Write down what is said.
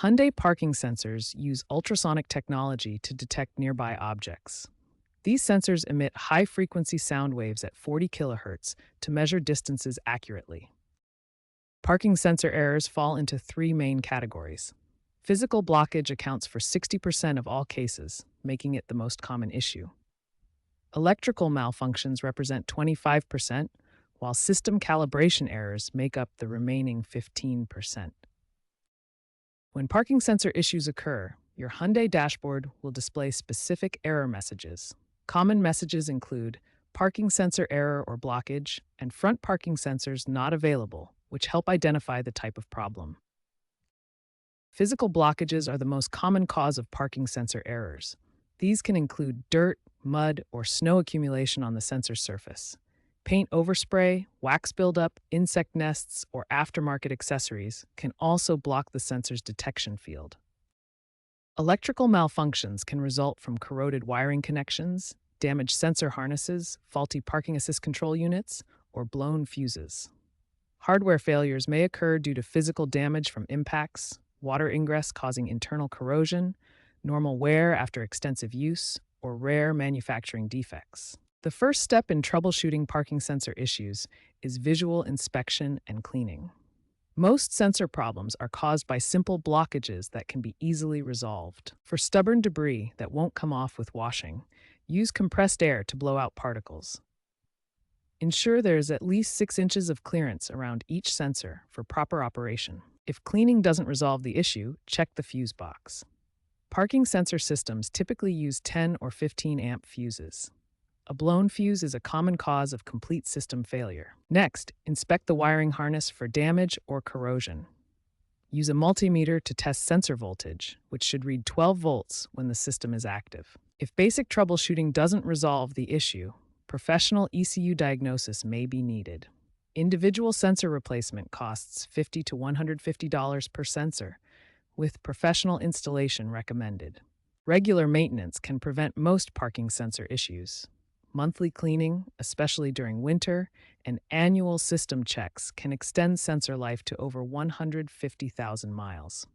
Hyundai parking sensors use ultrasonic technology to detect nearby objects. These sensors emit high-frequency sound waves at 40 kilohertz to measure distances accurately. Parking sensor errors fall into three main categories. Physical blockage accounts for 60% of all cases, making it the most common issue. Electrical malfunctions represent 25%, while system calibration errors make up the remaining 15%. When parking sensor issues occur, your Hyundai dashboard will display specific error messages. Common messages include parking sensor error or blockage and front parking sensors not available, which help identify the type of problem. Physical blockages are the most common cause of parking sensor errors. These can include dirt, mud, or snow accumulation on the sensor surface. Paint overspray, wax buildup, insect nests, or aftermarket accessories can also block the sensor's detection field. Electrical malfunctions can result from corroded wiring connections, damaged sensor harnesses, faulty parking assist control units, or blown fuses. Hardware failures may occur due to physical damage from impacts, water ingress causing internal corrosion, normal wear after extensive use, or rare manufacturing defects. The first step in troubleshooting parking sensor issues is visual inspection and cleaning. Most sensor problems are caused by simple blockages that can be easily resolved. For stubborn debris that won't come off with washing, use compressed air to blow out particles. Ensure there is at least 6 inches of clearance around each sensor for proper operation. If cleaning doesn't resolve the issue, check the fuse box. Parking sensor systems typically use 10 or 15 amp fuses. A blown fuse is a common cause of complete system failure. Next, inspect the wiring harness for damage or corrosion. Use a multimeter to test sensor voltage, which should read 12 volts when the system is active. If basic troubleshooting doesn't resolve the issue, professional ECU diagnosis may be needed. Individual sensor replacement costs $50 to $150 per sensor, with professional installation recommended. Regular maintenance can prevent most parking sensor issues. Monthly cleaning, especially during winter, and annual system checks can extend sensor life to over 150,000 miles.